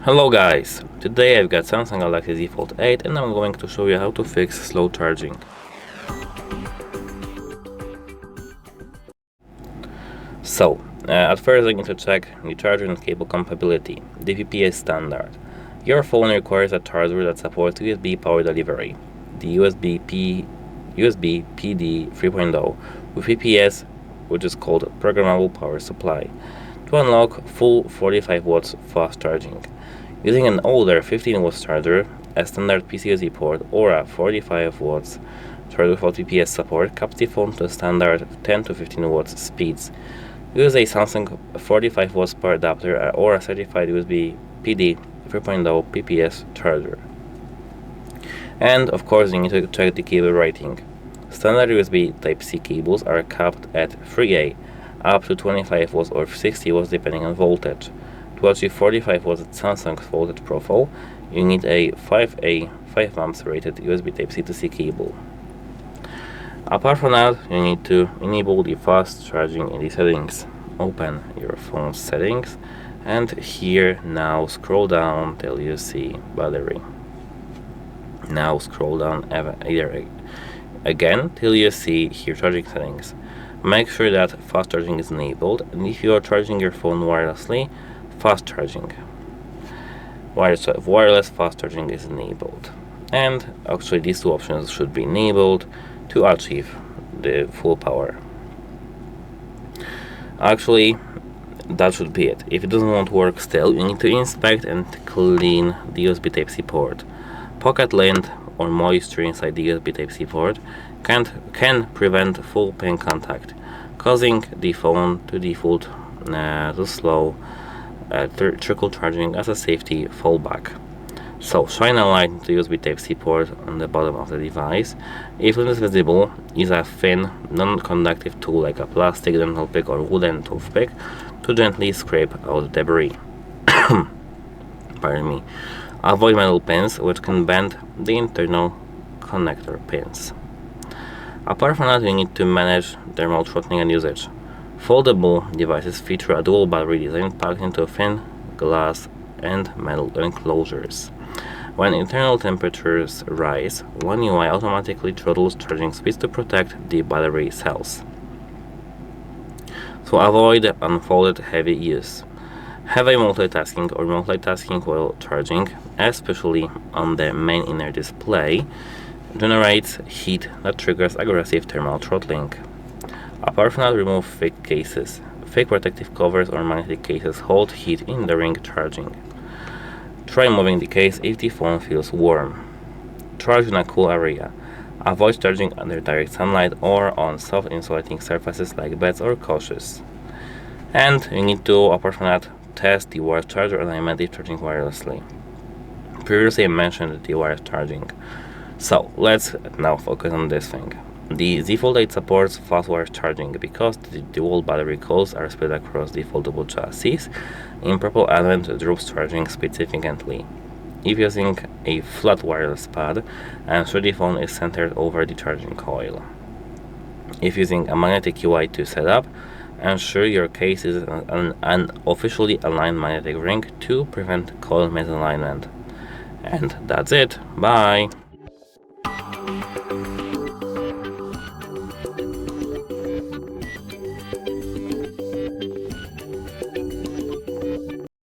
Hello guys, today I've got Samsung Galaxy Z Fold 8 and I'm going to show you how to fix slow charging. At first I need to check the charger and cable compatibility, the VPS standard. Your phone requires a charger that supports USB power delivery, the USB PD 3.0 with VPS, which is called programmable power supply, to unlock full 45 watts fast charging. Using an older 15 watts charger, a standard PC-USB port, or a 45 watts charger without VPS support caps the phone to standard 10 to 15 watts speeds. Use a Samsung 45 watts power adapter or a certified USB PD 3.0 PPS charger. And of course you need to check the cable rating. Standard USB Type-C cables are capped at 3A, up to 25 watts or 60 watts depending on voltage. To achieve 45 watts at Samsung's voltage profile, you need a 5A 5 amps rated USB Type-C to C cable. Apart from that, you need to enable the fast charging in the settings. Open your phone's settings and here now scroll down till you see battery. Now scroll down again till you see here charging settings. Make sure that fast charging is enabled, and if you are charging your phone wirelessly, fast charging. Wireless fast charging is enabled. And actually these two options should be enabled to achieve the full power. Actually, that should be it. If it doesn't want to work still, you need to inspect and clean the USB Type-C port. Pocket lint or moisture inside the USB Type-C port can prevent full pin contact, causing the phone to default to slow trickle charging as a safety fallback. So shine a light into the USB Type-C port on the bottom of the device. If it is visible, use a thin, non-conductive tool like a plastic dental pick or wooden toothpick to gently scrape out debris. Pardon me. Avoid metal pins, which can bend the internal connector pins. Apart from that, you need to manage thermal throttling and usage. Foldable devices feature a dual battery design packed into thin glass and metal enclosures. When internal temperatures rise, One UI automatically throttles charging speeds to protect the battery cells. So avoid unfolded heavy use. Heavy multitasking or multitasking while charging, especially on the main inner display, generates heat that triggers aggressive thermal throttling. Apart from that, remove fake cases. Fake protective covers or magnetic cases hold heat in during charging. Try moving the case if the phone feels warm. Charge in a cool area. Avoid charging under direct sunlight or on soft insulating surfaces like beds or couches. And you need to, apart from that, test the wireless charger alignment if charging wirelessly. Previously I mentioned the wireless charging. So let's now focus on this thing. The Z Fold 8 supports fast wireless charging because the dual battery coils are spread across the foldable chassis. Improper alignment drops charging speed significantly. If using a flat wireless pad, ensure the phone is centered over the charging coil. If using a magnetic UI to set up, ensure your case is an officially aligned magnetic ring to prevent coil misalignment. And that's it. Bye!